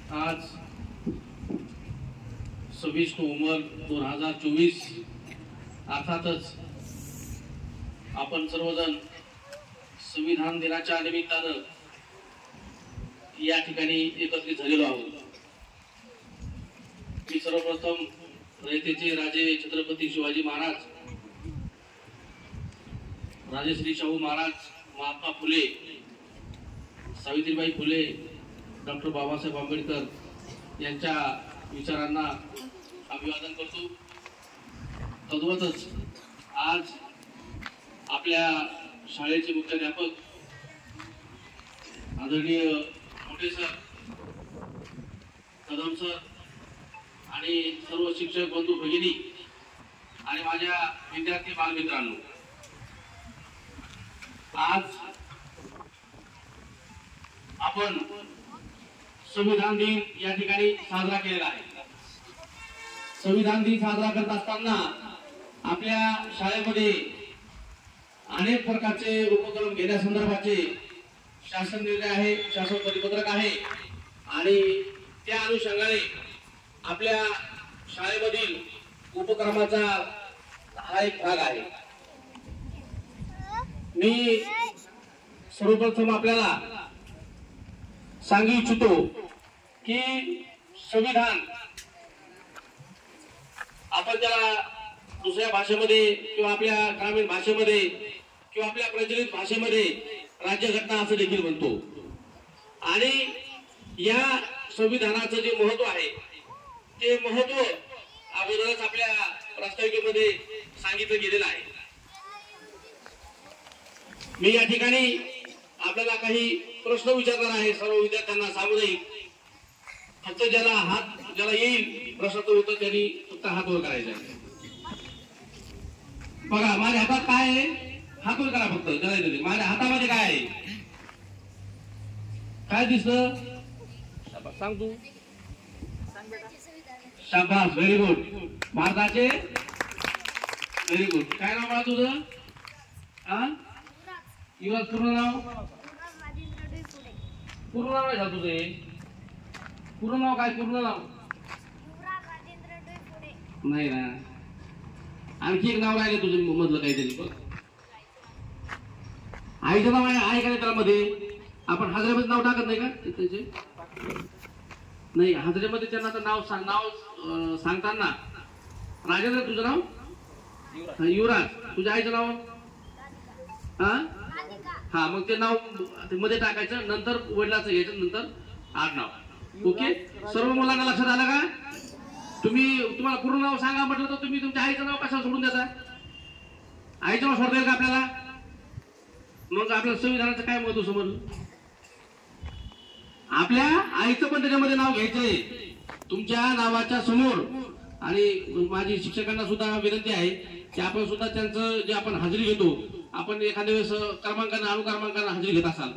आज 26 नोव्हेंबर 2024 अर्थातच आपण सर्वजण संविधान दिनाच्या निमित्तानं या ठिकाणी एकत्रित झालेलो आहोत। मी सर्वप्रथम रयतेचे राजे छत्रपती शिवाजी महाराज, राजश्री शाहू महाराज, महात्मा फुले, सावित्रीबाई फुले, डॉक्टर बाबासाहेब आंबेडकर यांच्या विचारांना अभिवादन करतो। तद्वतच आज आपल्या शाळेचे मुख्याध्यापक आदरणीय मोठे सर, कदम सर आणि सर्व शिक्षक बंधू भगिनी आणि माझ्या विद्यार्थी बालमित्रांनो, आज आपण संविधान दिन या ठिकाणी साजरा केलेला आहे। संविधान दिन साजरा करत असताना आपल्या शाळेमध्ये अनेक प्रकारचे उपक्रम घेण्यासंदर्भाचे शासन निर्णय आहे, शासन परिपत्रक आहे आणि त्या अनुषंगाने आपल्या शाळेमधील उपक्रमाचा हा एक भाग आहे। मी सर्वप्रथम आपल्याला सांगू इच्छितो की संविधान आपण त्याला दुसऱ्या भाषेमध्ये किंवा आपल्या ग्रामीण भाषेमध्ये किंवा आपल्या प्रचलित भाषेमध्ये राज्यघटना असं देखील म्हणतो आणि या संविधानाचं जे महत्व आहे ते महत्व अगोदरच आपल्या प्रास्ताविकेमध्ये सांगितलं गेलेलं आहे। मी या ठिकाणी आपल्याला काही प्रश्न विचारणार आहे सर्व विद्यार्थ्यांना सामुदायिक। फक्त ज्याला येईल प्रश्नाचं उत्तर त्यांनी फक्त हात वर करायचा आहे। बघा माझ्या हातात काय आहे, हात वर करा फक्त ज्याला येते। माझ्या हातामध्ये काय आहे, काय दिसतं सांग तू। शाबास, व्हेरी गुड। भारताचे, व्हेरी गुड। काय नाव बाळा तुझं? युवराज पूर्ण नाव? पूर्ण नाव आहे तुझे? पूर्ण नाव काय? पूर्ण नाव नाही ना, आणखी एक नाव राहिलं तुझं मधलं काहीतरी बघ। आईचं नाव आहे का त्याला मध्ये? आपण हाजऱ्यामध्ये नाव टाकत नाही का त्याचे? नाही, हाजऱ्यामध्ये त्यांना तर नाव सांगताना राजेंद्र तुझं नाव? युवराज। तुझ्या आईचं नाव? हा, मग ते नाव मध्ये टाकायचं, नंतर वडिलाचं घ्यायचं, नंतर आडनाव। ओके, सर्व मुलांना लक्षात आलं का? तुम्हाला पूर्ण नाव सांगा म्हटलं तर तुम्ही तुमच्या आईचं नाव कशाला सोडून देता? आईचं नाव सोडता येईल का आपल्याला? मग आपल्या संविधानाचं काय महत्व समजलं? आपल्या आईचं पण त्याच्यामध्ये नाव घ्यायचंय तुमच्या नावाच्या समोर। आणि माझी शिक्षकांना सुद्धा विनंती आहे की आपण सुद्धा त्यांचं जे आपण हजेरी घेतो, आपण एखाद्या वेळेस क्रमांकाने अनुक्रमांकाने हजेरी घेत असाल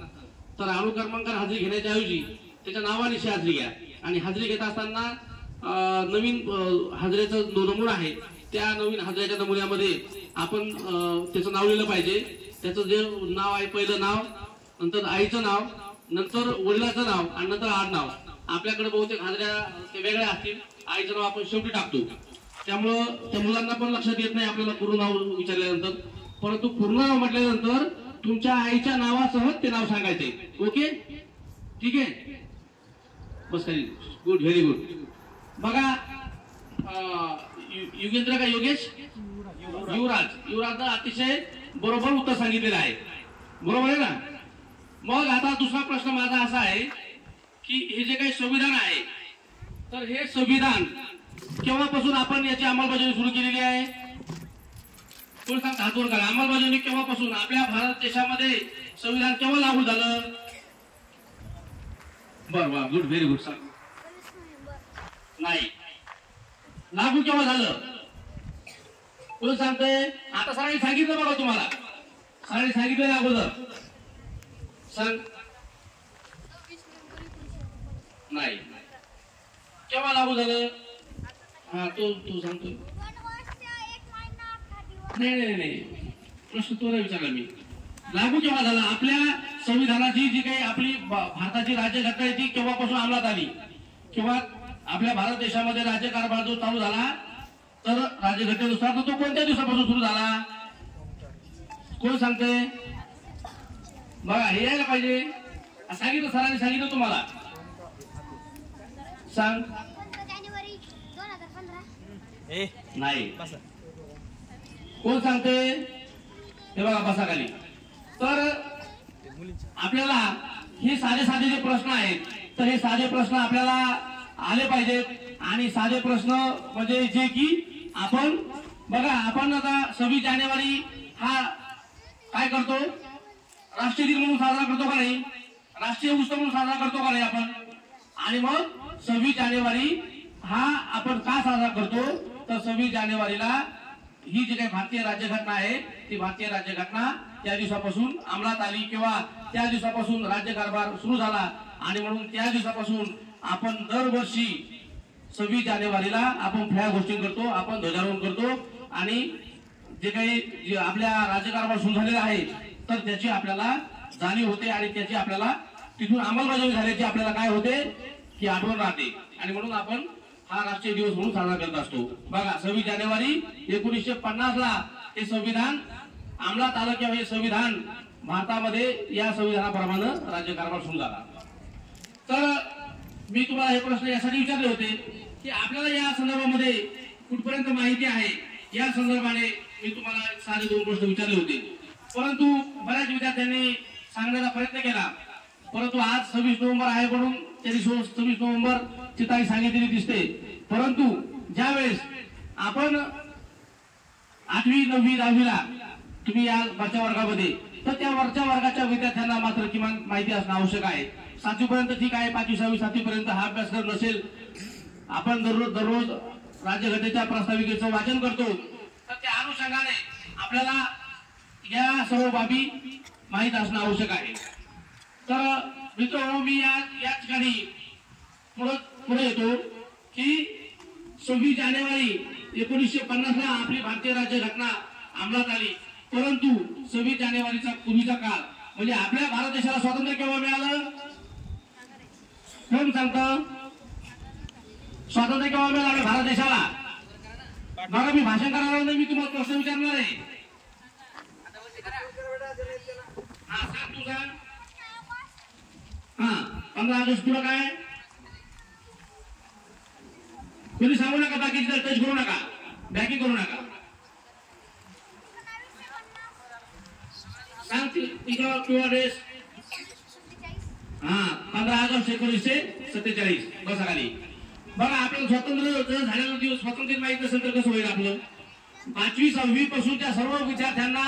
तर अनुक्रमांकाने हजेरी घेण्याच्या ऐवजी त्याच्या नावानिशी हजेरी घ्या। आणि हजेरी घेत असताना नवीन हजेरीचा नमुना आहे, त्या नवीन हजेरीच्या नमुन्यामध्ये आपण त्याचं नाव लिहिलं पाहिजे। त्याचं जे नाव आहे, पहिलं नाव, नंतर आईचं नाव, नंतर वडिलाचं नाव आणि नंतर आडनाव। आपल्याकडे बहुतेक हजेऱ्या ते वेगळ्या असतील, आईचं नाव आपण शेवटी टाकतो, त्यामुळं त्या मुलांना पण लक्षात येत नाही आपल्याला पूर्ण नाव विचारल्यानंतर। परंतु पूर्ण नाव म्हटल्यानंतर तुमच्या आईच्या नावासह ते नाव सांगायचे। ओके, ठीक आहे, बस खाली। Good, very good. बघा युगेंद्र का योगेश? युवराजनं अतिशय बरोबर उत्तर सांगितलेलं आहे, बरोबर आहे ना? मग आता दुसरा प्रश्न माझा असा आहे की हे जे काही संविधान आहे तर हे संविधान केव्हापासून आपण याची अंमलबजावणी सुरू केलेली आहे? कोण सांगता? हात वर करा। अंमलबजावणी केव्हापासून? आपल्या भारत देशामध्ये संविधान केव्हा लागू झालं? बरं, गुड, व्हेरी गुड। नाही, लागू केव्हा झालं कोण सांगतंय? आता सरांनी सांगितलं बघा, तुम्हाला सरांनी सांगितलं अगोदर, सांग। नाही, केव्हा लागू झालं? हा, तू सांगतोय? नाही, प्रश्न तो नाही विचारला मी। लागू केव्हा झाला? आपल्या संविधानाची जी काही आपली भारताची राज्यघटना आहे ती केव्हापासून अंमलात आली? किंवा आपल्या भारत देशामध्ये राज्यकारभार जो चालू झाला तर राज्यघटनेनुसार तो कोणत्या दिवसापासून सुरू झाला कोण सांगते बघा हे यायला पाहिजे सांगितलं सरांनी सांगितलं तुम्हाला सांग नाही कोण सांगते हे बघा बसा खाली तर आपल्याला हे साधे साधे जे प्रश्न आहेत तर हे साधे प्रश्न आपल्याला आले पाहिजेत आणि साधे प्रश्न म्हणजे जे की आपण बघा आपण आता 26 जानेवारी हा काय करतो राष्ट्रीय दिन म्हणून साजरा करतो का नाही राष्ट्रीय उत्सव म्हणून साजरा करतो का नाही आपण आणि मग 26 जानेवारी हा आपण का साजरा करतो तर 26 जानेवारीला ही जी काही भारतीय राज्यघटना आहे ती भारतीय राज्यघटना त्या दिवसापासून अंमलात आली किंवा त्या दिवसापासून राज्यकारभार सुरू झाला आणि म्हणून त्या दिवसापासून आपण दरवर्षी 26 जानेवारीला आपण फळ्या गोष्टी करतो आपण ध्वजारोहण करतो आणि जे काही आपल्या राज्यकारभार सुरू झालेला आहे तर त्याची आपल्याला जाणीव होते आणि त्याची आपल्याला तिथून अंमलबजावणी झाल्याची आपल्याला काय होते की आठवण राहते आणि म्हणून आपण हा राष्ट्रीय दिवस म्हणून साजरा करत असतो बघा 26 जानेवारी 1950 ला हे संविधान अंमलात आलं किंवा हे संविधान भारतामध्ये या संविधानाप्रमाणे राज्यकारभार सुरू झाला तर मी तुम्हाला हे प्रश्न यासाठी विचारले होते की आपल्याला या संदर्भामध्ये कुठपर्यंत माहिती आहे या संदर्भाने मी तुम्हाला साधे 2 प्रश्न विचारले होते परंतु बऱ्याच विद्यार्थ्यांनी सांगण्याचा प्रयत्न केला परंतु आज 26 नोव्हेंबर आहे म्हणून त्यांनी 26 नोव्हेंबर ची तारीख सांगितलेली दिसते परंतु ज्यावेळेस आपण 8वी 9वी 10वी ला तुम्ही या वरच्या वर्गामध्ये तर त्या वरच्या वर्गाच्या विद्यार्थ्यांना मात्र किमान माहिती असणं आवश्यक आहे 7वी पर्यंत ठीक आहे 5वी 6वी 7वी पर्यंत हा अभ्यासक्रम नसेल आपण दररोज राज्यघटनेच्या प्रस्ताविकेचं वाचन करतो तर त्या अनुषंगाने आपल्याला या सर्व बाबी माहित असणं आवश्यक आहे तर मित्रांनो मी या ठिकाणी पुढे येतो की 26 जानेवारी 1950 ला आपली भारतीय राज्यघटना अंमलात आली परंतु 26 जानेवारीचा पूर्वीचा काळ म्हणजे आपल्या भारत देशाला स्वातंत्र्य केव्हा मिळालं कोण सांगतं स्वातंत्र्य केव्हा मिळालं आपल्या भारत देशाला बघा मी भाषण करणार नाही मी तुम्हाला प्रश्न विचारणार आहे हा सांग तू सांग हा 15 ऑगस्ट तुला काय कोणी सांगू नका बाकीची टच करू नका बॅकिंग करू नका सांग तुझा ड्रेस हा 15 ऑगस्ट 1947 बसा खाली बघा आपल्याला स्वातंत्र्य झालेला दिवस स्वातंत्र्य माहिती नसेल तर कसं होईल आपलं 5वी 6वी पासूनच्या सर्व विद्यार्थ्यांना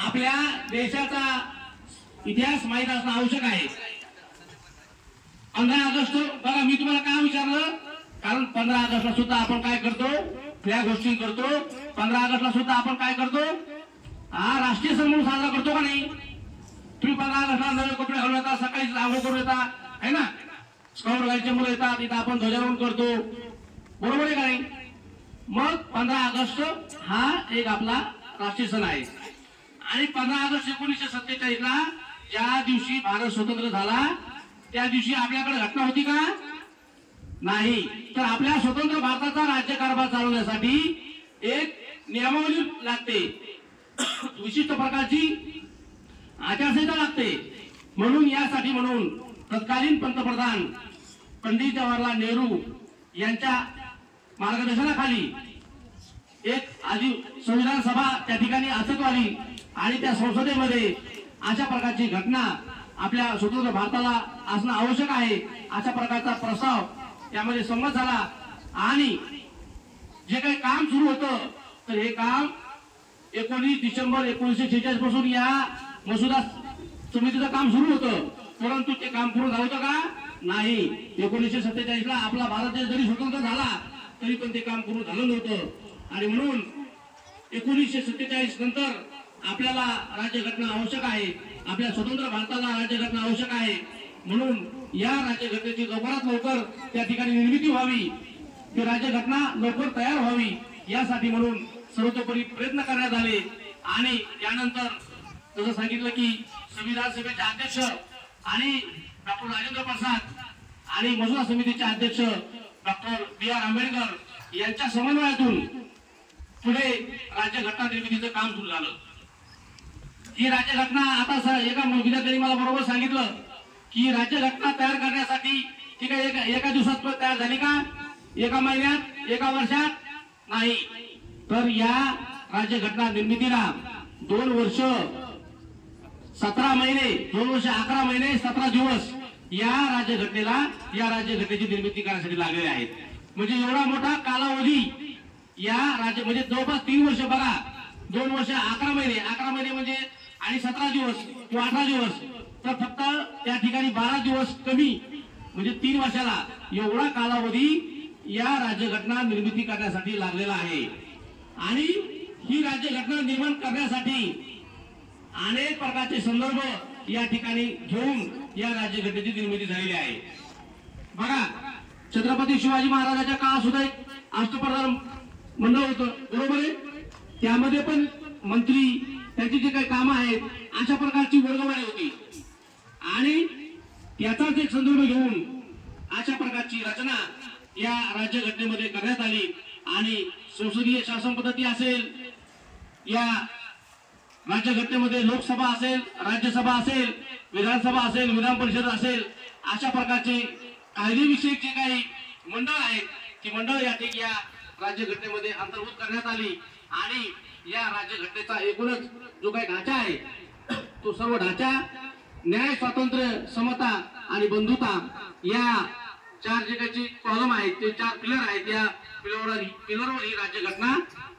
आपल्या देशाचा इतिहास माहित असणं आवश्यक आहे 15 ऑगस्ट बघा मी तुम्हाला काय विचारलं कारण 15 ऑगस्टला सुद्धा आपण काय करतो त्या गोष्टी करतो 15 ऑगस्टला सुद्धा आपण काय करतो हा राष्ट्रीय सण म्हणून साजरा करतो का नाही तुम्ही 15 ऑगस्टला नवे कपडे घालून येतात सकाळी आंघोळ करून येतात आहे ना स्काउट गाईडचे मुलं येतात इथं आपण ध्वजारोहण करतो बरोबर आहे का नाही मग 15 ऑगस्ट हा एक आपला राष्ट्रीय सण आहे आणि 15 ऑगस्ट 1947 ला ज्या दिवशी भारत स्वतंत्र झाला त्या दिवशी आपल्याकडे घटना होती का नाही तर आपल्या स्वतंत्र भारताचा राज्यकारभार चालवण्यासाठी एक नियमावली लागते विशिष्ट प्रकारची आचारसंहिता लागते म्हणून यासाठी म्हणून तत्कालीन पंतप्रधान पंडित जवाहरलाल नेहरू यांच्या मार्गदर्शनाखाली एक आधी संविधान सभा त्या ठिकाणी अस्तित्वात आली आणि त्या संसदेमध्ये अशा प्रकारची घटना आपल्या स्वतंत्र भारताला असणं आवश्यक आहे अशा प्रकारचा प्रस्ताव त्यामध्ये संमत झाला आणि जे काही काम सुरू होतं तर हे काम 19 डिसेंबर 1946 पासून या मसुदा समितीचं काम सुरू होतं परंतु ते काम पूर्ण झालं होतं का नाही 1947 ला आपला भारत देश जरी स्वतंत्र झाला तरी पण ते काम पूर्ण झालं नव्हतं आणि म्हणून 1947 नंतर आपल्याला राज्यघटना आवश्यक आहे आपल्या स्वतंत्र भारताला राज्यघटना आवश्यक आहे म्हणून या राज्यघटनेची लवकरात लवकर त्या ठिकाणी निर्मिती व्हावी ती राज्यघटना लवकर तयार व्हावी यासाठी म्हणून सर्वतोपरी प्रयत्न करण्यात आले आणि त्यानंतर जसं सांगितलं की संविधान सभेचे अध्यक्ष आणि डॉक्टर राजेंद्र प्रसाद आणि मसुदा समितीचे अध्यक्ष डॉक्टर B.R. आंबेडकर यांच्या समन्वयातून पुढे राज्यघटना निर्मितीचं काम सुरू झालं। ही राज्यघटना आता एका विद्यार्थ्यांनी मला बरोबर सांगितलं की राज्यघटना तयार करण्यासाठी ती काय एका दिवसात तयार झाली का, एका महिन्यात, एका वर्षात नाही, तर या राज्यघटना निर्मितीला 2 वर्ष 17 महिने, 2 वर्ष 11 महिने 17 दिवस या राज्यघटनेची निर्मिती करण्यासाठी लागलेले आहेत। म्हणजे एवढा मोठा कालावधी या म्हणजे जवळपास 3 वर्ष बघा, 2 वर्ष 11 महिने म्हणजे आणि 17 दिवस किंवा 18 दिवस, तर फक्त त्या ठिकाणी 12 दिवस कमी म्हणजे 3 वर्षाला एवढा कालावधी या राज्यघटना निर्मिती करण्यासाठी लागलेला आहे। आणि ही राज्यघटना निर्माण करण्यासाठी अनेक प्रकारचे संदर्भ या ठिकाणी घेऊन या राज्यघटनेची निर्मिती झालेली आहे। बघा, छत्रपती शिवाजी महाराजांच्या काळात सुद्धा एक अष्टप्रधान मंडळ होतं, बरोबर आहे, त्यामध्ये पण मंत्री त्यांची जे काही कामं आहेत अशा प्रकारची वर्गवारी होती आणि त्याचाच एक संदर्भ घेऊन अशा प्रकारची रचना या राज्यघटनेमध्ये करण्यात आली। आणि संसदीय शासन पद्धती असेल, या राज्यघटनेमध्ये लोकसभा असेल, राज्यसभा असेल, विधानसभा असेल, विधान परिषद असेल, अशा प्रकारचे कायदेविषयक जे काही मंडळ आहेत ती मंडळ या राज्यघटनेमध्ये अंतर्भूत करण्यात आली। आणि या राज्यघटनेचा एकूणच जो काही ढाचा आहे तो सर्व ढाचा न्याय, स्वातंत्र्य, समता आणि बंधुता या 4 जे काही कॉलम आहेत ते 4 पिलर आहेत, या पिलरवर ही राज्यघटना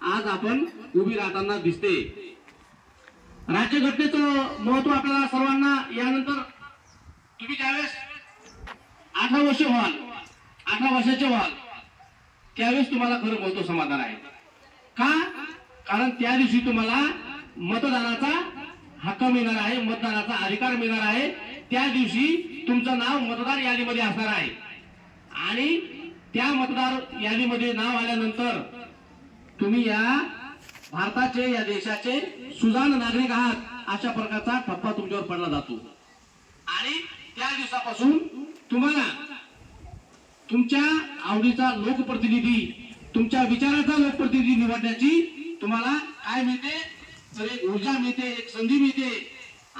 आज आपण उभी राहताना दिसते। राज्यघटनेचं महत्व आपल्याला सर्वांना यानंतर तुम्ही ज्यावेळेस 18 वर्ष व्हाल, 18 वर्षाचे व्हाल, त्यावेळेस तुम्हाला खरं महत्व समाधान आहे का, कारण त्या दिवशी तुम्हाला मतदानाचा हक्क मिळणार आहे, मतदानाचा अधिकार मिळणार आहे। त्या दिवशी तुमचं नाव मतदार यादीमध्ये असणार आहे आणि त्या मतदार यादीमध्ये नाव आल्यानंतर तुम्ही या भारताचे, या देशाचे सुजाण नागरिक आहात अशा प्रकारचा ठप्पा तुमच्यावर पडला जातो। आणि त्या दिवसापासून तुम्हाला तुमच्या आवडीचा लोकप्रतिनिधी, तुमच्या विचाराचा लोकप्रतिनिधी निवडण्याची तुम्हाला काय मिळते, तर एक ऊर्जा मिळते, एक संधी मिळते।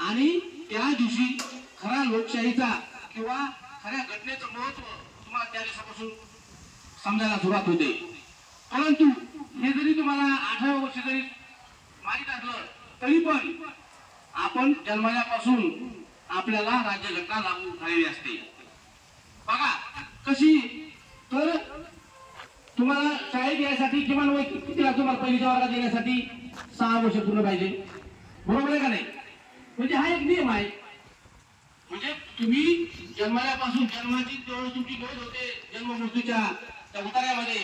आणि त्या दिवशी खरा लोकशाहीचा किंवा खऱ्या घटनेचं महत्व तुम्हाला त्या दिवसापासून समजायला सुरुवात होते। परंतु हे जरी तुम्हाला 18 वर्ष जरी माहीत असलं तरी पण आपण जन्मल्यापासून आपल्याला राज्यघटना लागू झालेली असते। बघा कशी, तर तुम्हाला शाळेत यायसाठी किमान वय किती लागतो, तुम्हाला पहिलीच्या वर्गात येण्यासाठी 6 वर्ष पूर्ण पाहिजे, बरोबर आहे का नाही? म्हणजे हा एक नियम आहे। म्हणजे तुम्ही जन्मल्यापासून, जन्माची जेव्हा तुमची नोंद होते जन्म मृत्यूच्या त्या उतार्यामध्ये,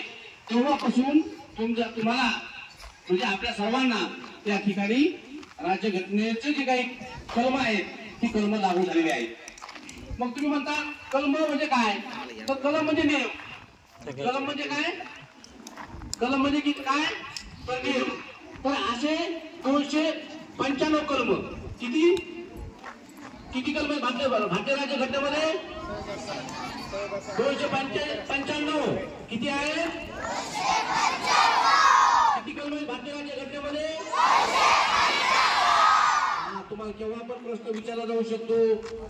तेव्हापासून तुम्हाला म्हणजे आपल्या सर्वांना त्या ठिकाणी राज्यघटनेचे जे काही कलम आहेत ती कलम लागू झालेली आहेत। मग तुम्ही म्हणता कलम म्हणजे काय, तर कलम म्हणजे नियम, कलम म्हणजे काय, कलम म्हणजे की काय, तर नियम। तर असे 295 कलम, किती किती कलम आहेत भारतीय राज्यघटनेमध्ये? 295 किती आहे, किती कलम आहेत भारतीय राज्यघटनेमध्ये? तुम्हाला केव्हा पण प्रश्न विचारला जाऊ शकतो,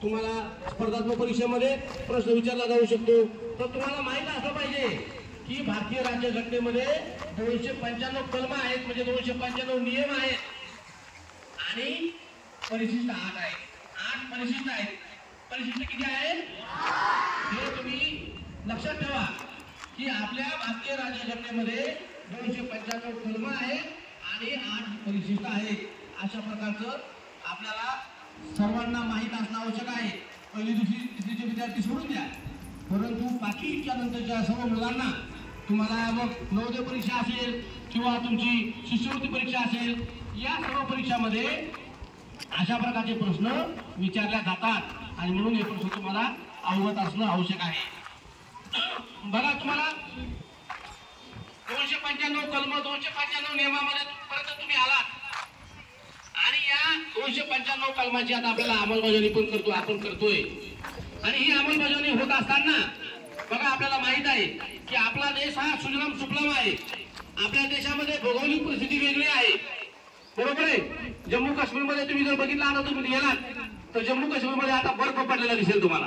तुम्हाला स्पर्धात्मक परीक्षेमध्ये प्रश्न विचारला जाऊ शकतो। तर तुम्हाला माहित असलं पाहिजे की भारतीय राज्यघटनेमध्ये 295 कलम आहेत, म्हणजे 295 नियम आहेत आणि परिशिष्ट 8 आहेत। 8 परिशिष्ट आहेत। परिशिष्ट किती आहेत हे तुम्ही लक्षात ठेवा की आपल्या भारतीय राज्यघटनेमध्ये 295 कलम आहेत आणि 8 परिशिष्ट आहेत। अशा प्रकारचं आपल्याला सर्वांना माहित असणं आवश्यक आहे। पहिली, दुसरी, तिसरीचे विद्यार्थी सोडून द्या, परंतु बाकीच्या नंतरच्या सर्व मुलांना तुम्हाला मग नवोदय परीक्षा असेल किंवा तुमची शिष्यवृत्ती परीक्षा असेल, या सर्व परीक्षामध्ये अशा प्रकारचे प्रश्न विचारल्या जातात आणि म्हणून हे प्रश्न तुम्हाला अवगत असणं आवश्यक आहे। बघा, तुम्हाला 295 कलम, 295 नियमामध्ये परत तुम्ही आलात आणि या 295 कलमाची आता आपल्याला अंमलबजावणी पण आपण करतोय आणि ही अंमलबजावणी होत असताना बघा आपल्याला माहित आहे की आपला देश हा सुजलाम सुफलाम आहे. आपल्या देशामध्ये भौगोलिक परिस्थिती वेगळी आहे, बरोबर आहे. जम्मू काश्मीरमध्ये तुम्ही जर बघितलं आता तुम्ही गेलात तर जम्मू काश्मीरमध्ये आता बर्फ पडलेला दिसेल तुम्हाला,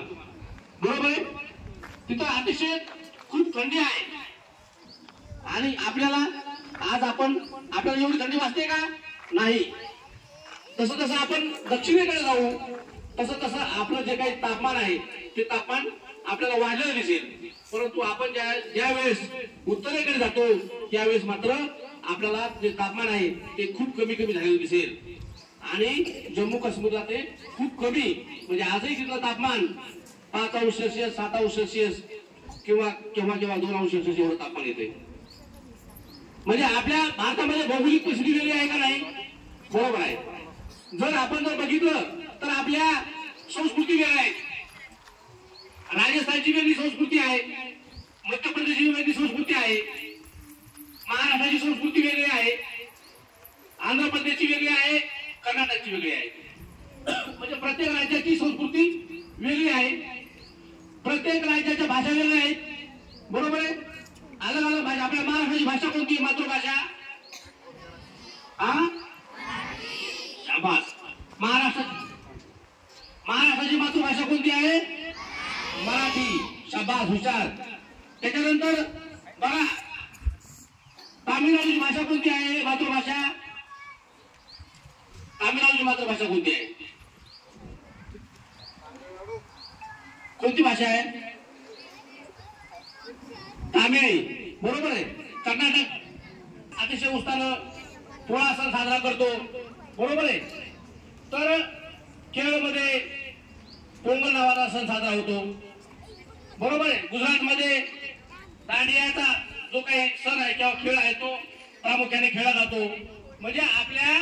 बरोबर आहे. तिथं अतिशय खूप थंडी आहे आणि आपल्याला आज आपल्याला एवढी थंडी वाजते का? नाही. तसं तसं आपण दक्षिणेकडे जाऊ तसं तसं आपलं जे काही तापमान आहे ते तापमान आपल्याला वाढलेलं दिसेल. परंतु आपण ज्या वेळेस उत्तरेकडे जातो त्यावेळेस मात्र आपल्याला जे तापमान आहे ते खूप कमी कमी झालेलं दिसेल. आणि जम्मू काश्मीरला ते खूप कमी, म्हणजे आजही तिथलं तापमान 5 अंश सेल्सिअस 7 अंश सेल्सिअस किंवा केव्हा केव्हा 2 अंश सेल्सिअस एवढं तापमान येते. म्हणजे आपल्या भारतामध्ये भौगोलिक परिस्थिती वेगळी आहे का नाही? बरोबर आहे. जर आपण बघितलं तर आपल्या संस्कृती वेगळ्या आहेत. राजस्थानची वेगळी संस्कृती आहे, मध्य प्रदेशची वेगळी संस्कृती आहे, महाराष्ट्राची संस्कृती वेगळी आहे, आंध्र प्रदेशची वेगळी आहे, कर्नाटकची वेगळी आहे. म्हणजे प्रत्येक राज्याची संस्कृती वेगळी आहे, प्रत्येक राज्याच्या भाषा वेगळ्या आहेत, बरोबर आहे. अलग अलग भाषा. आपल्या महाराष्ट्राची भाषा कोणती? मातृभाषा शाबास. महाराष्ट्राची मातृभाषा कोणती आहे? मराठी. शाबास, हुशार. त्याच्यानंतर बघा तामिळनाडूची भाषा कोणती आहे? मातृभाषा. तामिळनाडूची मातृभाषा कोणती आहे? कोणती भाषा आहे? तामिळ, बरोबर आहे. कर्नाटक अतिशय उत्साहानं पोळा सण साजरा करतो, बरोबर आहे. तर केरळमध्ये पोंगल नावाचा सण साजरा होतो, बरोबर आहे. गुजरातमध्ये दांडियाचा जो काही सण आहे किंवा खेळ आहे तो प्रामुख्याने खेळला जातो. म्हणजे आपल्या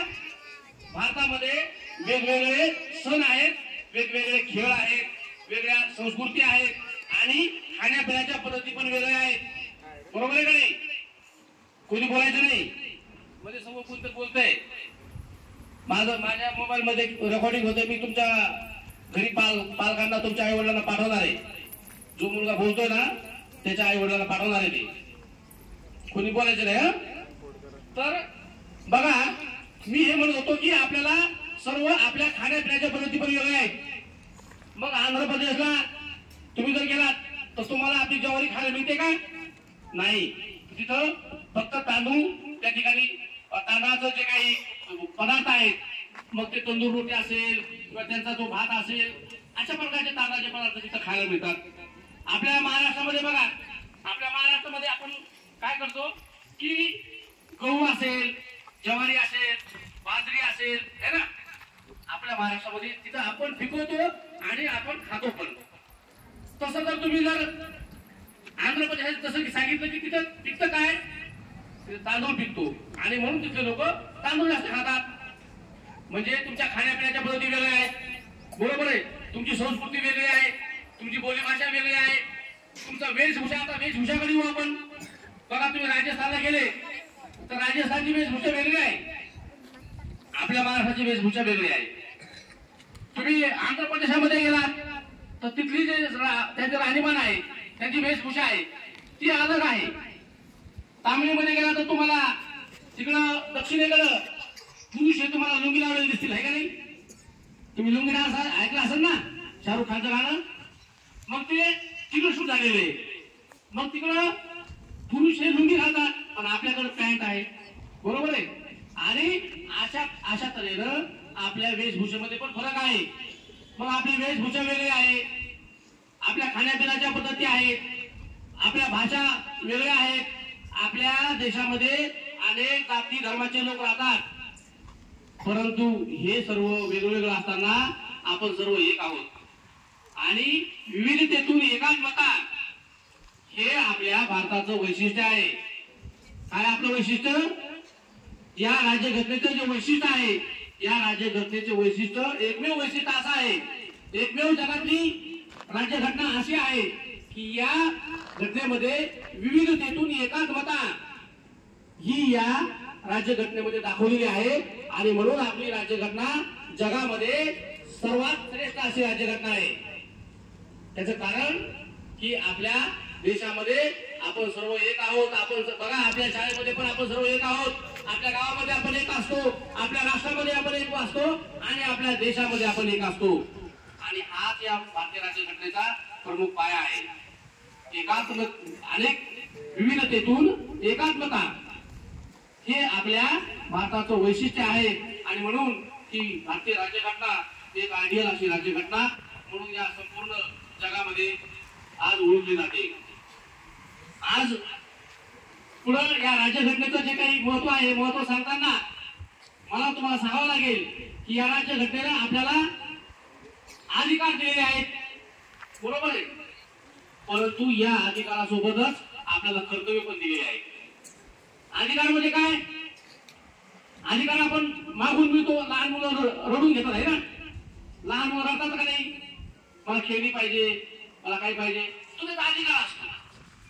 भारतामध्ये वेगवेगळे सण आहेत, वेगवेगळे खेळ आहेत, वेगळ्या संस्कृती आहेत आणि खाण्यापिण्याच्या पद्धती पण वेगळ्या आहेत, बरोबर आहे का नाही? कोणी बोलायचं नाही. म्हणजे समोर कोणतं बोलतंय, माझ्या मोबाईल मध्ये रेकॉर्डिंग होते. मी तुमच्या घरी पालकांना तुमच्या आई वडिलांना पाठवणार आहे. जो मुलगा बोलतोय ना त्याच्या आई वडिलांना पाठवणार आहे. ते कोणी बोलायचं नाही. तर बघा मी हे म्हणत होतो की आपल्याला सर्व आपल्या खाण्यापिण्याच्या पद्धती पण वेगळ्या आहेत. मग आंध्र प्रदेशला तुम्ही जर गेलात तर तुम्हाला आपली ज्वारी खायला मिळते का? नाही. तिथं फक्त तांदूळ, त्या ठिकाणी तांदळाचं जे काही पदार्थ आहेत, मग ते तंदूर रोटी असेल किंवा त्यांचा जो भात असेल, अशा प्रकारचे तांदळाचे पदार्थ तिथं खायला मिळतात. आपल्या महाराष्ट्रामध्ये बघा, आपल्या महाराष्ट्रामध्ये आपण काय करतो की गहू असेल, ज्वारी असेल, बाजरी असेल, है ना, आपल्या महाराष्ट्रामध्ये तिथं आपण पिकवतो आणि आपण खातो पण. तसं जर तुम्ही जर आंध्र प्रदेशात तसं सांगितलं की तिथं पिकतं काय, तांदूळ पिकतो आणि म्हणून तिथले लोक तांदूळ जास्त खातात. म्हणजे तुमच्या खाण्यापिण्याच्या पद्धती वेगळ्या आहेत, बरोबर आहे. तुमची संस्कृती वेगळी आहे, तुमची बोलीभाषा वेगळी आहे, तुमचा वेशभूषा. आता वेशभूषाकडे येऊ आपण. बघा तुम्ही राजस्थानला गेले तर राजस्थानची वेशभूषा वेगळी आहे, आपल्या महाराष्ट्राची वेशभूषा वेगळी आहे. तुम्ही आंध्र प्रदेशामध्ये गेलात तर तिथली जे त्यांचं राहणीमान आहे, त्यांची वेशभूषा आहे ती अलग आहे. तामिळमध्ये गेला तर तुम्हाला तिकडं दक्षिणेकडं पुरुष हे तुम्हाला लुंगी लावलेले दिसतील, आहे का नाही? तुम्ही लुंगी डान्स ऐकला असेल ना, शाहरुख खानचं गाणं. मग ते तिकडं शूट झालेले. मग तिकडं पुरुष हे लुंगी घालतात पण आपल्याकडे पॅन्ट आहे, बरोबर आहे. आणि अशा तऱ्हेनं आपल्या वेशभूषेमध्ये पण फरक आहे. मग आपली वेशभूषा वेगळी आहे, आपल्या खाण्यापिण्याच्या पद्धती आहेत, आपल्या भाषा वेगळ्या आहेत. आपल्या देशामध्ये अनेक जाती धर्माचे लोक राहतात, परंतु हे सर्व वेगवेगळं असताना आपण सर्व एक आहोत. आणि विविधतेतून एकात्मता हे आपल्या भारताचं वैशिष्ट्य आहे. काय आपलं वैशिष्ट्य? या राज्यघटनेचं जे वैशिष्ट्य आहे, या राज्यघटनेचे वैशिष्ट्य एकमेव वैशिष्ट्य असं आहे, एकमेव जगातली राज्यघटना अशी आहे की या घटनेमध्ये विविधतेतून एकात्मता ही या राज्यघटनेमध्ये दाखवलेली आहे. आणि म्हणून आपली राज्यघटना जगामध्ये सर्वात श्रेष्ठ अशी राज्यघटना आहे. त्याचं कारण की आपल्या देशामध्ये आपण सर्व एक आहोत. आपण बघा आपल्या शाळेमध्ये पण आपण सर्व एक आहोत, आपल्या गावामध्ये आपण एक असतो, आपल्या राष्ट्रामध्ये आपण एक असतो आणि आपल्या देशामध्ये आपण एक असतो. आणि हाच या भारतीय राज्यघटनेचा प्रमुख पाया आहे. अनेक विविधतेतून एकात्मता हे आपल्या भारताचं वैशिष्ट्य आहे. आणि म्हणून ही भारतीय राज्यघटना एक आयडियल अशी राज्यघटना म्हणून या संपूर्ण जगामध्ये आज ओळखली जाते. आज पुढे या राज्यघटनेचं जे काही महत्व आहे, महत्व सांगताना मला तुम्हाला सांगावं लागेल की या राज्यघटनेने आपल्याला अधिकार दिलेले आहेत, बरोबर आहे, परंतु या अधिकारासोबतच आपल्याला कर्तव्य पण दिलेले आहेत. अधिकार म्हणजे काय? अधिकार आपण मागून मिळतो. लहान मुलं रडून घेतात आहे ना, लहान मुलं रडतात का नाही? मला खेळणी पाहिजे, मला काय पाहिजे, तो त्याचा अधिकार असतो,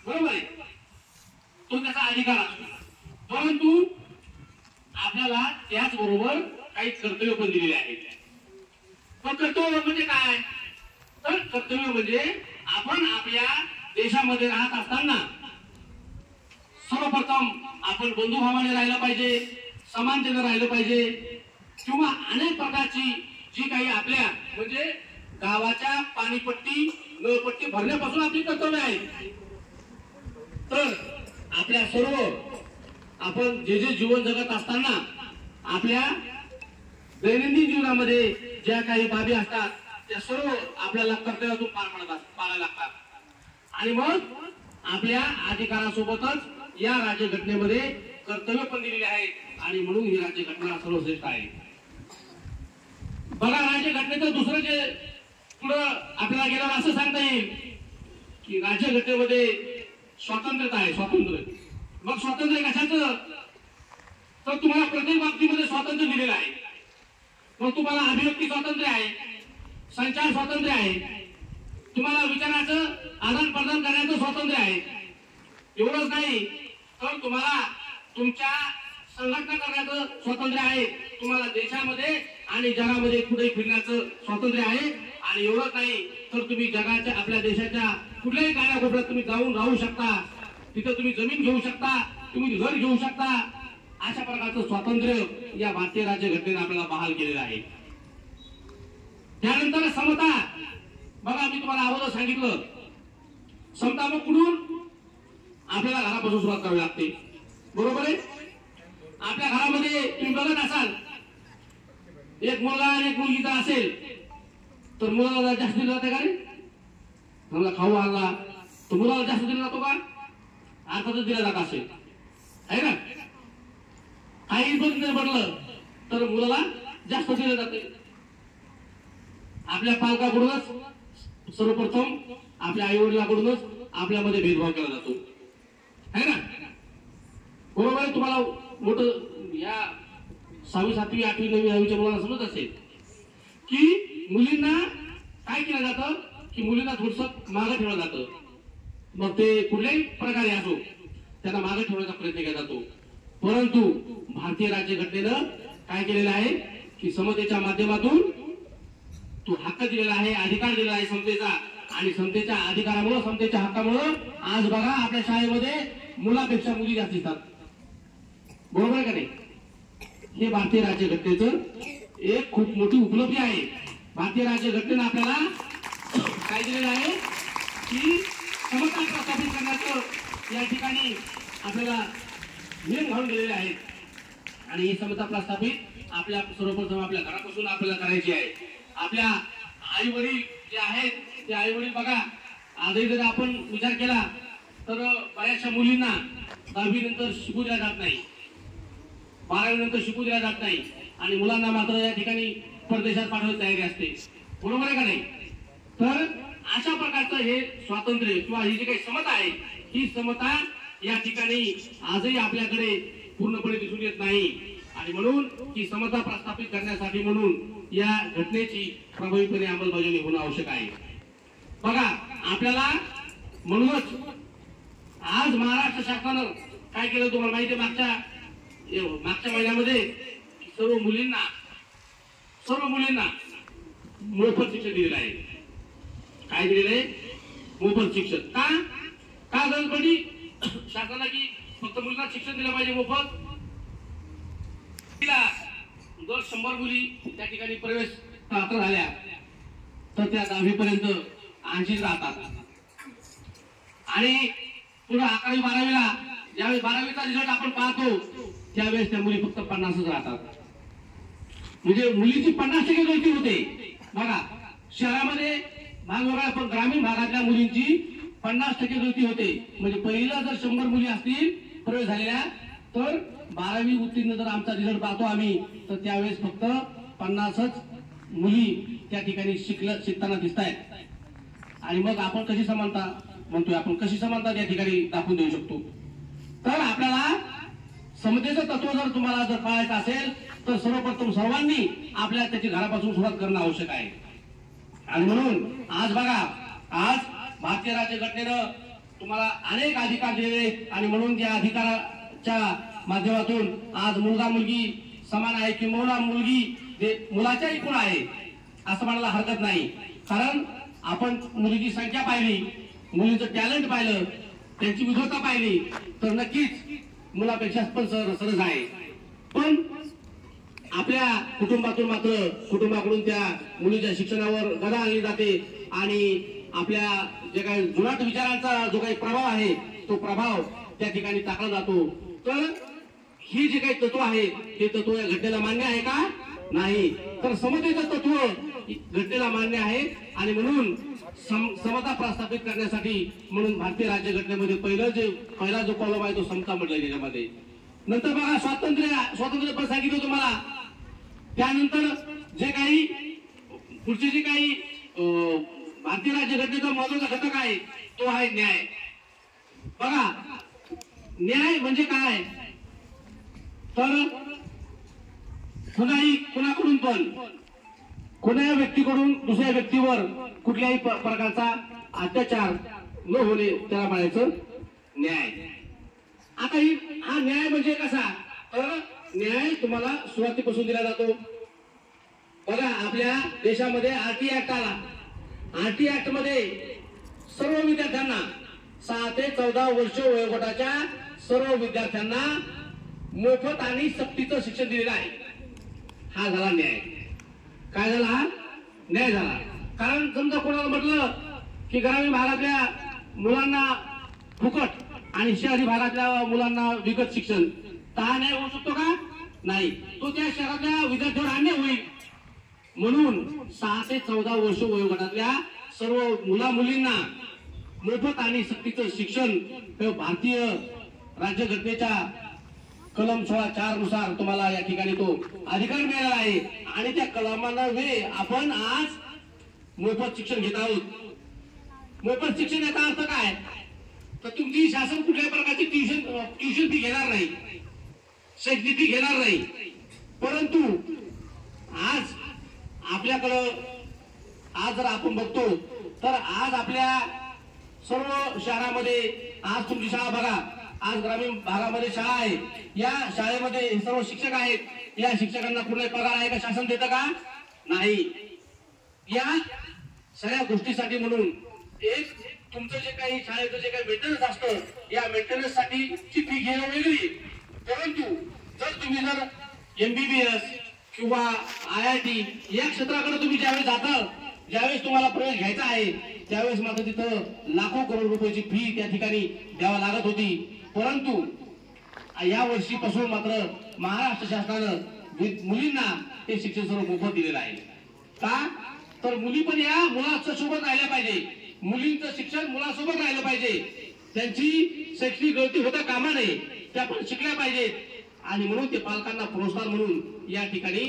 बरोबर आहे, तो त्याचा अधिकार असतो. परंतु आपल्याला त्याचबरोबर काही कर्तव्य पण दिलेले आहेत. पण कर्तव्य म्हणजे काय? तर कर्तव्य म्हणजे आपण आपल्या देशामध्ये राहत असताना सर्वप्रथम आपण बंधुभावाने राहिलं पाहिजे, समानतेने राहिलं पाहिजे, किंवा अनेक प्रकारची जी काही आपल्या म्हणजे गावाच्या पाणीपट्टी नळपट्टी भरण्यापासून आपली कर्तव्य आहे. तर आपल्या सर्व आपण जे जे जीवन जगत असताना आपल्या दैनंदिन जीवनामध्ये ज्या काही बाबी असतात त्या सर्व आपल्याला कर्तव्यातून पाळायला लागतात. आणि मग आपल्या अधिकारासोबतच या राज्यघटनेमध्ये कर्तव्य पण दिलेले आहेत आणि म्हणून ही राज्यघटना सर्वश्रेष्ठ आहे. बघा राज्यघटनेचं दुसरं जे पुढं आपल्याला गेल्यावर असं सांगता येईल की राज्यघटनेमध्ये स्वातंत्र्यता आहे. स्वातंत्र्य, मग स्वातंत्र्य कशाचं? तर तुम्हाला प्रत्येक बाबतीमध्ये स्वातंत्र्य दिलेलं आहे. मग तुम्हाला अभिव्यक्ती स्वातंत्र्य आहे, संचार स्वातंत्र्य आहे, तुम्हाला विचाराचं आदान प्रदान करण्याचं स्वातंत्र्य आहे. एवढंच नाही तर तुम्हाला तुमच्या संघटना करण्याचं स्वातंत्र्य आहे, तुम्हाला देशामध्ये आणि जगामध्ये कुठेही फिरण्याचं स्वातंत्र्य आहे. आणि एवढंच नाही तर तुम्ही जगाच्या आपल्या देशाच्या कुठल्याही कानाकोपऱ्यात तुम्ही जाऊन राहू शकता, तिथे तुम्ही जमीन घेऊ शकता, तुम्ही घर घेऊ शकता. अशा प्रकारचं स्वातंत्र्य या भारतीय राज्यघटनेने आपल्याला बहाल केलेलं आहे. त्यानंतर समता. बघा मी तुम्हाला अगोदर सांगितलं समता मग कुठून? आपल्याला घरापासून सुरुवात करावी लागते, बरोबर आहे. आपल्या घरामध्ये तुम्ही बघत असाल एक मुलगा आणि एक मुलगी जर असेल तर मुलाला जास्त दिलं जाते का रे? मला खाऊ आणला तर मुलाला जास्त दिला जातो का? अर्थातच दिला जात असेल आहे ना. काही पण पडलं तर मुलाला जास्त दिलं जाते. आपल्या पालकाकडूनच सर्वप्रथम आपल्या आई वडिलांकडूनच आपल्यामध्ये भेदभाव केला जातो है ना, बरोबर आहे. तुम्हाला मोठं या 6वी 7वी 8वी 9वी 10वीच्या मुलांना समजत असेल की मुलींना काय केलं जातं की मुलींना थोडस मागे ठेवलं जातं. मग ते कुठल्याही प्रकारे असो त्यांना मागे ठेवण्याचा प्रयत्न केला जातो. परंतु भारतीय राज्यघटनेनं काय केलेलं आहे की समतेच्या माध्यमातून तो हक्क दिलेला आहे, अधिकार दिलेला आहे समतेचा. आणि समतेच्या अधिकारामुळे समतेच्या हक्कामुळे आज बघा आपल्या शाळेमध्ये मुलापेक्षा मुली जास्त असतात, बरोबर आहे का नाही. हे भारतीय राज्यघटनेचं एक खूप मोठी उपलब्धी आहे. भारतीय राज्यघटनेनं आपल्याला काय दिलेलं आहे की समता प्रस्थापित करण्याचं या ठिकाणी आपल्याला नियम घालून गेलेले आहेत. आणि ही समता प्रस्थापित आपल्या सर्वप्रथम आपल्या घरापासून आपल्याला करायची आहे. आपल्या आई वडील जे आहेत ते आई वडील बघा आजही जर आपण विचार केला तर बऱ्याचशा मुलींना 10वी नंतर शिकू दिल्या जात नाही, 12वी नंतर शिकू दिल्या जात नाही आणि मुलांना मात्र या ठिकाणी परदेशात पाठवण्याची तयारी असते, बरोबर आहे का नाही. तर अशा प्रकारचं हे स्वातंत्र्य किंवा ही जी काही समता आहे ही समता या ठिकाणी आजही आपल्याकडे पूर्णपणे दिसून येत नाही. आणि म्हणून ही समता प्रस्थापित करण्यासाठी म्हणून या घटनेची प्रभावीपणे अंमलबजावणी होणं आवश्यक आहे. बघा आपल्याला म्हणूनच आज महाराष्ट्र शासनानं काय केलं तुम्हाला माहिती आहे. मागच्या महिन्यामध्ये सर्व मुलींना मोफत शिक्षण दिलेलं आहे. काय दिलेलं आहे? मोफत शिक्षण. का का गरज पडली शासनाला की फक्त मुलींना शिक्षण दिलं पाहिजे मोफत? जर 100 मुली त्या ठिकाणी प्रवेश प्राप्त झाल्या तर त्या 10वी पर्यंत 80 राहतात आणि पुढे 11वी 12वीला ज्यावेळेस 12वीचा रिझल्ट आपण पाहतो त्यावेळेस त्या मुली फक्त 50च राहतात. म्हणजे मुलीची 50% गळती होते. बघा शहरामध्ये भाग वेगळा पण ग्रामीण भागातल्या मुलींची 50% गळती होते. म्हणजे पहिला जर 100 मुली असतील प्रवेश झालेल्या तर 12वी उत्तीर्ण जर आमचा रिझल्ट पाहतो आम्ही तर त्यावेळेस फक्त 50च मुली त्या ठिकाणी शिकताना दिसत आहेत. आणि मग आपण कशी समानता म्हणतोय? आपण कशी समानता त्या ठिकाणी दाखवून देऊ शकतो? तर आपल्याला समतेचं तत्व जर तुम्हाला जर कळायचं असेल तर सर्वप्रथम सर्वांनी आपल्याला त्याची घरापासून सुरुवात करणं आवश्यक आहे. आणि म्हणून आज बघा, आज भारतीय राज्यघटनेनं तुम्हाला अनेक अधिकार दिलेले आणि म्हणून त्या अधिकाराच्या माध्यमातून आज मुलगा मुलगी समान आहे की मुलाच्याही पुढे आहे असं म्हणायला हरकत नाही. कारण आपण मुलीची संख्या पाहिली, मुलीचं टॅलेंट पाहिलं, त्यांची विद्वत्ता पाहिली तर नक्कीच मुलापेक्षा पण सरस आहे. पण आपल्या कुटुंबातून मात्र कुटुंबाकडून त्या मुलीच्या शिक्षणावर गदा आणली जाते आणि आपल्या जे काही जुनाट विचारांचा जो काही प्रभाव आहे तो प्रभाव त्या ठिकाणी टाकला जातो. तर ही जे काही तत्व आहे हे तत्व या घटनेला मान्य आहे का? नाही. तर समतेचं तत्व घटनेला मान्य आहे आणि म्हणून समता प्रस्थापित करण्यासाठी म्हणून भारतीय राज्यघटनेमध्ये पहिला जो कॉलम आहे तो समता म्हटलाय त्याच्यामध्ये. नंतर बघा स्वातंत्र्य पण सांगितलं तुम्हाला. त्यानंतर जे काही पुढचे जे काही भारतीय राज्यघटनेचा महत्वाचा घटक आहे तो आहे न्याय. बघा न्याय म्हणजे काय? तर कुणाकडून पण कोणत्या व्यक्तीकडून दुसऱ्या व्यक्तीवर कुठल्याही प्रकारचा अत्याचार न होणे त्याला म्हणायचं न्याय. आता हा न्याय म्हणजे कसा? तर न्याय तुम्हाला सुरुवातीपासून दिला जातो. बघा आपल्या देशामध्ये आरटी ऍक्ट आला. आरटी ऍक्ट मध्ये सर्व विद्यार्थ्यांना 6 ते 14 वर्ष वयोगटाच्या सर्व विद्यार्थ्यांना मोफत आणि सक्तीचं शिक्षण दिलेलं आहे. हा झाला न्याय. काय झाला? हा न्याय झाला. कारण समजा कोणाला म्हटलं की ग्रामीण भागातल्या मुलांना फुकट आणि शहरी भागातल्या मुलांना विकत शिक्षण, तर हा न्याय होऊ शकतो का? नाही. तो त्या शहरातल्या विद्यार्थ्यांवर अन्याय होईल. म्हणून 6 ते 14 वर्ष वयोगटातल्या सर्व मुला मुलींना मोफत आणि सक्तीचं शिक्षण भारतीय राज्यघटनेच्या कलम 16(4) नुसार तुम्हाला या ठिकाणी तो अधिकार मिळाला आहे. आणि त्या कलमाला वे आपण आज मोफत शिक्षण घेत आहोत. मोफत शिक्षण याचा अर्थ काय? तर तुमची शासन कुठल्याही प्रकारची ट्युशन फी घेणार नाही, शैक्षणिक फी घेणार नाही. परंतु आज आपल्याकडं आज जर आपण बघतो तर आज आपल्या सर्व शहरामध्ये आज तुमची शाळा बघा, आज ग्रामीण भागामध्ये शाळा आहे. या शाळेमध्ये सर्व शिक्षक आहेत. या शिक्षकांना कुठलाही पगार आहे का? शासन देतं का? नाही. या सगळ्या गोष्टीसाठी म्हणून एक तुमचं जे काही शाळेचं जे काही मेंटेनन्स असतं या मेंटेनन्स साठी ची फी घेणं वेगळी. परंतु जर तुम्ही MBBS किंवा IIT या क्षेत्राकडे तुम्ही ज्यावेळेस जाता, ज्यावेळेस तुम्हाला प्रवेश घ्यायचा आहे त्यावेळेस मात्र तिथं लाखो करोड रुपयाची फी त्या ठिकाणी द्यावा लागत होती. परंतु या वर्षीपासून मात्र महाराष्ट्र शासनानं मुलींना हे शिक्षण सर्व मोफत दिलेलं आहे. का? तर मुली पण या मुलाच्या सोबत राहिल्या पाहिजे, मुलींचं शिक्षण मुलासोबत राहिलं पाहिजे, त्यांची शैक्षणिक गळती होता कामा नये, त्या पण शिकल्या पाहिजेत. आणि म्हणून ते पालकांना प्रोत्साहन म्हणून या ठिकाणी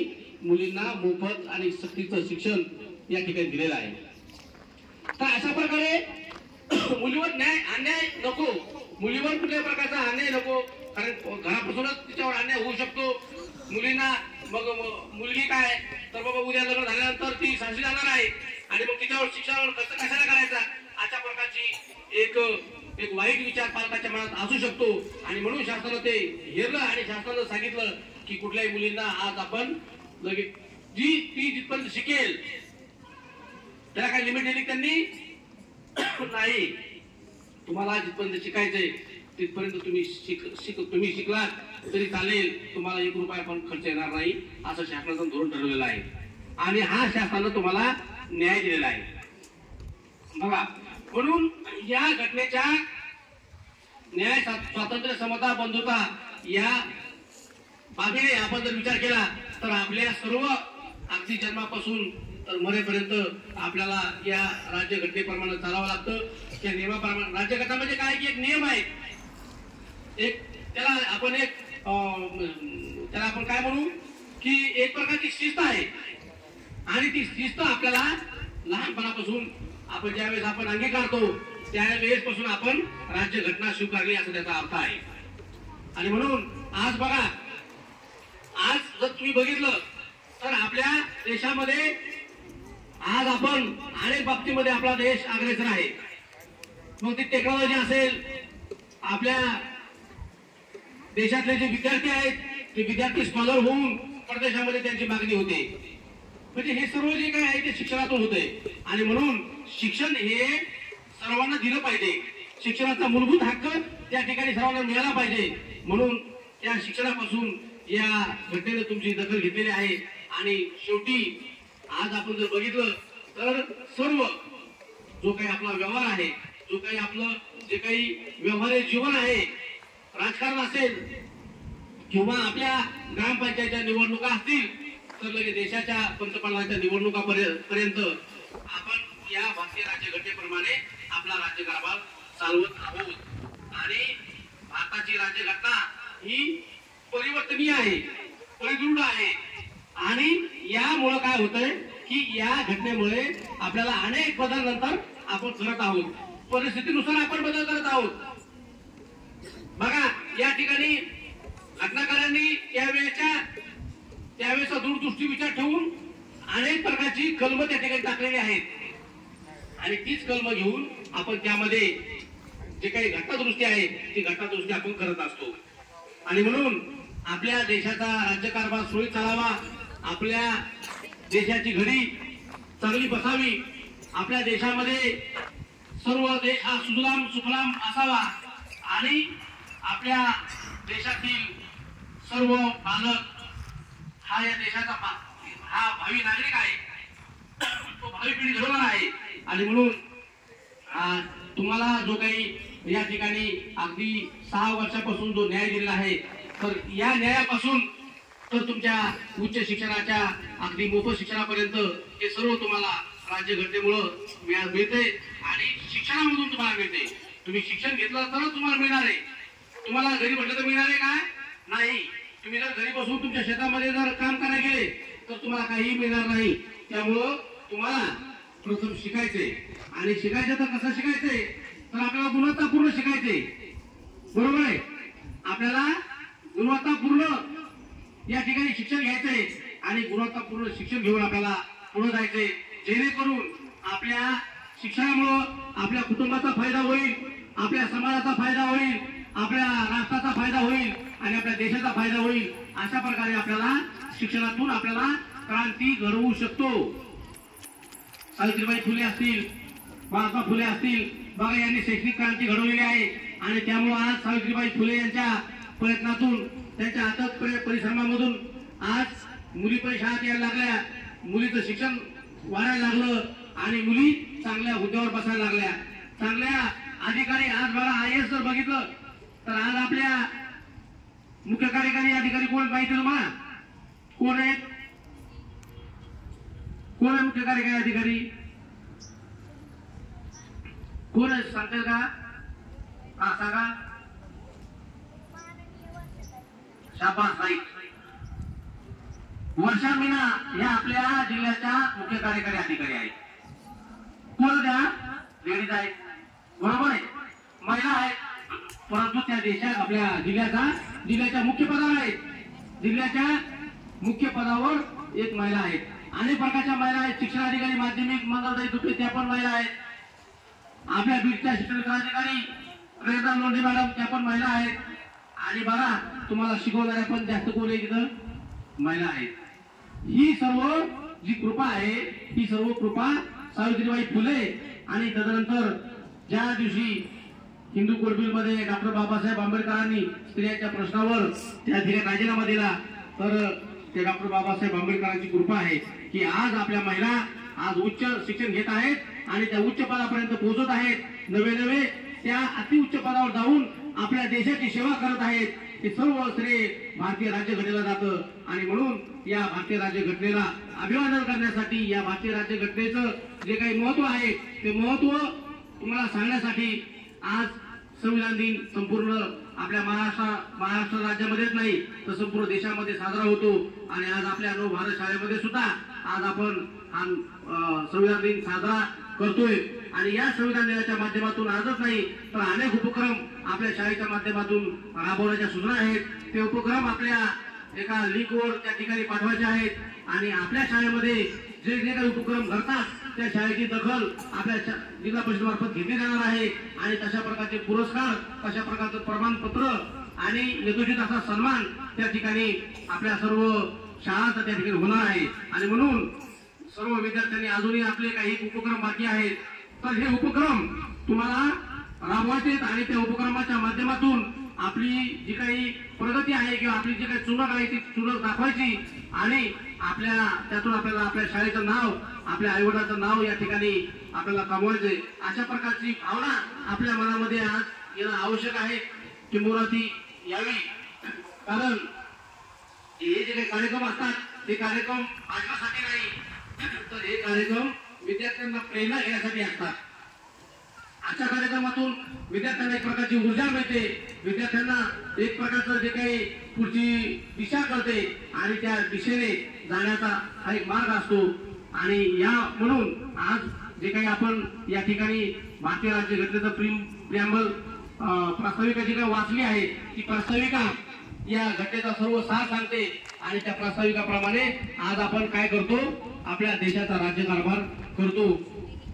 मुलींना मोफत आणि सक्तीचं शिक्षण या ठिकाणी दिलेलं आहे. तर अशा प्रकारे मुलीवर अन्याय नको, मुलीवर कुठल्याही प्रकारचा अन्याय नको. कारण घरापासूनच तिच्यावर अन्याय होऊ शकतो. मुलींना मग मुलगी काय तर बाबा उद्या लग्न झाल्यानंतर ती सासरी जाणार आहे आणि मग तिच्यावर शिक्षणावर खर्च कशाला करायचा, अशा प्रकारची एक वाईट विचार पालकाच्या मनात असू शकतो. आणि म्हणून शासनानं ते हेरलं आणि शासनानं सांगितलं की कुठल्याही मुलींना आज आपण लगेच ती जिथपर्यंत शिकेल त्याला काही लिमिट दिली त्यांनी नाही, तुम्हाला जिथपर्यंत शिकायचंय तिथपर्यंत तुम्ही तुम्ही शिकलात तरी चालेल, तुम्हाला 1 रुपया पण खर्च येणार नाही, असं शासनाचं धोरण ठरवलेलं आहे. आणि हा शासनानं तुम्हाला न्याय दिलेला आहे. बघा, म्हणून या घटनेच्या न्याय, स्वातंत्र्य, समता, बंधुता या बाबीने आपण जर विचार केला तर आपल्या सर्व अगदी जन्मापासून तर मरेपर्यंत आपल्याला या राज्यघटनेप्रमाणे चालावं लागतं. त्या नियमाप्रमाणे राज्यघटना म्हणजे काय की एक नियम आहे, एक त्याला आपण काय म्हणू की एक प्रकारची शिस्त आहे. आणि ती शिस्त आपल्याला लहानपणापासून आपण ज्यावेळेस आपण अंगीकारतो त्यावेळेस पासून आपण राज्यघटना स्वीकारली असं त्याचा अर्थ आहे. आणि म्हणून आज बघा, आज जर तुम्ही बघितलं तर आपल्या देशामध्ये आज आपण अनेक बाबतीमध्ये आपला देश अग्रेसर आहे. मग ती टेक्नॉलॉजी असेल, आपल्या देशातले जे विद्यार्थी आहेत ते विद्यार्थी स्कॉलर होऊन परदेशामध्ये त्यांची मागणी होते. म्हणजे हे सर्व जे काही आहे ते शिक्षणातून होते. आणि म्हणून शिक्षण हे सर्वांना दिलं पाहिजे. शिक्षणाचा मूलभूत हक्क त्या ठिकाणी सर्वांना मिळाला पाहिजे. म्हणून त्या शिक्षणापासून या घटनेने तुमची दखल घेतलेली आहे. आणि शेवटी आज आपण जर बघितलं तर सर्व जो काही आपला व्यवहार आहे, जो काही आपलं जे काही व्यवहारिक जीवन आहे, राजकारण असेल किंवा आपल्या ग्रामपंचायतच्या निवडणुका असतील तर लगेच देशाच्या पंतप्रधानाच्या निवडणुकापर्यंत आपण या भारतीय राज्यघटनेप्रमाणे आपला राज्यकारभार चालवत आहोत. आणि भारताची राज्यघटना ही परिवर्तनीय आहे, परिदृढ आहे. आणि यामुळे काय होतंय की या घटनेमुळे आपल्याला अनेक बदलानंतर आपण करत आहोत, परिस्थितीनुसार आपण बदल करत आहोत. बघा, या ठिकाणी घटनाकारांनी त्यावेळेचा दूरदृष्टी विचार ठेवून अनेक प्रकारची कलम त्या ठिकाणी टाकलेली आहेत. आणि तीच कलम घेऊन आपण त्यामध्ये जे काही घटनादुरुस्ती आहे ती घटनादुरुस्ती आपण करत असतो. आणि म्हणून आपल्या देशाचा राज्यकारभार सुरळीत चालावा, आपल्या देशाची घडी चांगली बसावी, आपल्या देशामध्ये सर्व देश हा सुजलाम सुफलाम असावा आणि आपल्या देशातील सर्व बालक हा या देशाचा हा भावी नागरिक आहे, तो भावी पिढी घडवणार आहे. आणि म्हणून तुम्हाला जो काही या ठिकाणी अगदी 6 वर्षापासून जो न्याय दिलेला आहे तर या न्यायापासून तर तुमच्या उच्च शिक्षणाच्या अगदी मोफत शिक्षणापर्यंत हे सर्व तुम्हाला राज्यघटनेमुळे मिळते. आणि शिक्षणामधून तुम्हाला मिळते. तुम्ही शिक्षण घेतलं तरच तुम्हाला मिळणार आहे. तुम्हाला घरी म्हटलं तर मिळणार आहे का? नाही. तुम्ही जर घरी बसून तुमच्या शेतामध्ये जर काम करायला गेले तर तुम्हाला काही मिळणार नाही. त्यामुळं तुम्हाला प्रथम शिकायचंय. आणि शिकायचं तर कसं शिकायचंय तर आपल्याला गुणवत्तापूर्ण शिकायचंय. बरोबर आहे, आपल्याला गुणवत्तापूर्ण या ठिकाणी शिक्षण घ्यायचंय. आणि गुणवत्तापूर्ण शिक्षण घेऊन आपल्याला पुढे जायचंय, जेणेकरून आपल्या शिक्षणामुळं आपल्या कुटुंबाचा फायदा होईल, आपल्या समाजाचा फायदा होईल, आपल्या राष्ट्राचा फायदा होईल आणि आपल्या देशाचा फायदा होईल. अशा प्रकारे आपल्याला शिक्षणातून आपल्याला क्रांती घडवू शकतो. सावित्रीबाई फुले असतील, महात्मा फुले असतील, बघा यांनी शैक्षणिक क्रांती घडवलेली आहे. आणि त्यामुळे आज सावित्रीबाई फुले यांच्या प्रयत्नातून, त्यांच्या अथक परिश्रमामधून आज मुली पण शाळेत यायला लागल्या, मुलीचं शिक्षण वाढायला लागलं आणि मुली चांगल्या हुद्द्यावर बसायला लागल्या, चांगल्या अधिकारी. आज बघा IAS जर बघितलं तर आज आपल्या मुख्य कार्यकारी अधिकारी कोण माहिती तुम्हाला? कोण आहेत? कोण आहे मुख्य कार्यकारी अधिकारी? कोण आहे सांगताल का? हा सांगा. शाबास बाई. वर्षा मीना या आपल्या जिल्ह्याच्या मुख्य कार्यकारी अधिकारी आहेत. कोण द्या? लेडीज आहेत, बरोबर आहे, महिला आहेत. परंतु त्या देशात आपल्या जिल्ह्याच्या मुख्य पदावर आहेत. जिल्ह्याच्या मुख्य पदावर एक महिला आहेत. अनेक प्रकारच्या महिला आहेत. शिक्षणाधिकारी, माध्यमिक, मंगलदाई तुपे त्या पण महिला आहेत. आपल्या बीडच्या शिक्षणाधिकारी प्रेरणा लोंढे मॅडम त्या पण महिला आहेत. आणि बघा तुम्हाला शिकवणाऱ्या पण जास्त कोण आहे तिथं? महिला आहेत. ही सर्व जी कृपा आहे ही सर्व कृपा सावित्रीबाई फुले आणि तदनंतर ज्या दिवशी हिंदू कोड बिल मध्ये डॉक्टर बाबासाहेब आंबेडकरांनी स्त्रियांच्या प्रश्नावर त्या ठिकाणी राजीनामा दिला, तर ते डॉक्टर बाबासाहेब आंबेडकरांची कृपा आहे की आज आपल्या महिला आज उच्च शिक्षण घेत आहेत आणि त्या उच्च पदापर्यंत पोहोचत आहेत. नवे त्या अतिउच्च पदावर जाऊन आपल्या देशाची सेवा करत आहेत. हे सर्व श्रेय भारतीय राज्यघटनेला जातं आणि म्हणून या भारतीय राज्यघटनेला अभिवादन करण्यासाठी, या भारतीय राज्यघटनेचं जे काही महत्व आहे ते महत्व तुम्हाला सांगण्यासाठी आज संविधान दिन संपूर्ण आपल्या महाराष्ट्र राज्यामध्येच नाही तर संपूर्ण देशामध्ये साजरा होतो. आणि आज आपल्या नव भारत शाळेमध्ये सुद्धा आज आपण हा संविधान दिन साजरा करतोय. आणि या संविधान दिनाच्या माध्यमातून आजच नाही तर अनेक उपक्रम आपल्या शाळेच्या माध्यमातून राबवण्याच्या सूचना आहेत. ते उपक्रम आपल्या एका लिंकवर त्या ठिकाणी पाठवायचे आहेत आणि आपल्या शाळेमध्ये जे जे काही उपक्रम घडतात त्या शाळेची दखल आपल्या जिल्हा परिषद मार्फत घेतली जाणार आहे. आणि तशा प्रकारचे पुरस्कार, तशा प्रकारचं प्रमाणपत्र आणि यथोचित असा सन्मान त्या ठिकाणी आपल्या सर्व शाळांचा त्या ठिकाणी होणार आहे. आणि म्हणून सर्व विद्यार्थ्यांनी अजूनही आपले काही उपक्रम बाकी आहेत तर हे उपक्रम तुम्हाला राबवायचे आणि त्या उपक्रमाच्या माध्यमातून आपली जी काही प्रगती आहे किंवा आपली जी काही चुनक आहे ती चुनक दाखवायची आणि त्यातून आपल्याला आपल्या शाळेचं नाव, आपल्या आईवडिलांचं नाव या ठिकाणी आपल्याला कमवायचंय. अशा प्रकारची भावना आपल्या मनामध्ये आज येणं आवश्यक आहे, किंबहुना ती यावी. कारण हे जे काही कार्यक्रम असतात ते कार्यक्रम भाजपासाठी नाही तर हे कार्यक्रम विद्यार्थ्यांना प्रेरणा घेण्यासाठी असतात. अशा कार्यक्रमातून विद्यार्थ्यांना एक प्रकारची ऊर्जा मिळते, विद्यार्थ्यांना एक प्रकारचं जे काही पुढची दिशा कळते आणि त्या दिशेने जाण्याचा हा एक मार्ग असतो. आणि या म्हणून आज जे काही आपण या ठिकाणी भारतीय राज्यघटनेचं प्रिअम्बल प्रास्ताविका जी काही वाचली आहे ती प्रास्ताविका या घटनेचा सर्व सार सांगते आणि त्या प्रास्ताविकाप्रमाणे आज आपण काय करतो, आपल्या देशाचा राज्यकारभार करतो.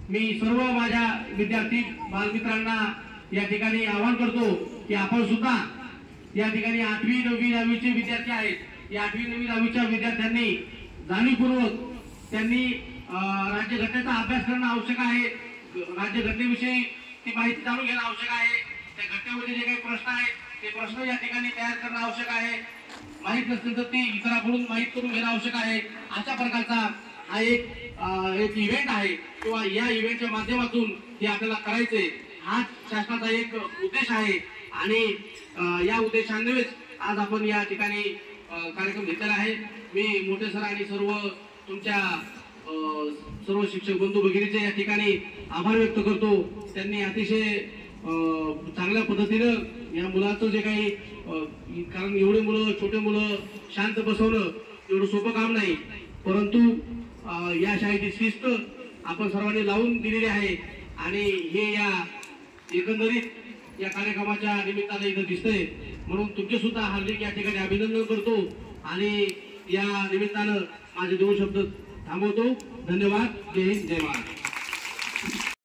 मी सर्व माझ्या विद्यार्थी बालमित्रांना या ठिकाणी आवाहन करतो की आपण सुद्धा या ठिकाणी 8वी 9वी 10वीचे विद्यार्थी आहेत. या 8वी 9वी 10वीच्या विद्यार्थ्यांनी जाणीवपूर्वक त्यांनी राज्यघटनेचा अभ्यास करणं आवश्यक आहे. राज्यघटनेविषयी ती माहिती जाणून घेणं आवश्यक आहे. त्या घटनेमध्ये जे काही प्रश्न आहेत ते प्रश्न या ठिकाणी तयार करणं आवश्यक आहे. माहित नसतील तर ते इतरांकडून माहित करून घेणं आवश्यक आहे. अशा प्रकारचा हा एक इव्हेंट आहे किंवा या इव्हेंटच्या माध्यमातून हे आपल्याला करायचंय. हा शासनाचा एक उद्देश आहे आणि या उद्देशानेच आज आपण या ठिकाणी कार्यक्रम घेतलेला आहे. मी मोठे सर आणि तुमच्या सर्व शिक्षक बंधू भगिनीचे या ठिकाणी आभार व्यक्त करतो. त्यांनी अतिशय चांगल्या पद्धतीनं या मुलाचं जे काही कारण एवढे मुलं, छोटे मुलं शांत बसवणं एवढं सोपं काम नाही, परंतु या शाळेची शिस्त आपण सर्वांनी लावून दिलेली आहे आणि हे या एकंदरीत या कार्यक्रमाच्या निमित्ताने इथं दिसतंय. म्हणून तुमचे सुद्धा हार्दिक या ठिकाणी अभिनंदन करतो आणि या निमित्तानं माझे 2 शब्द थांबवतो. धन्यवाद. जय हिंद, जय महाराष्ट्र.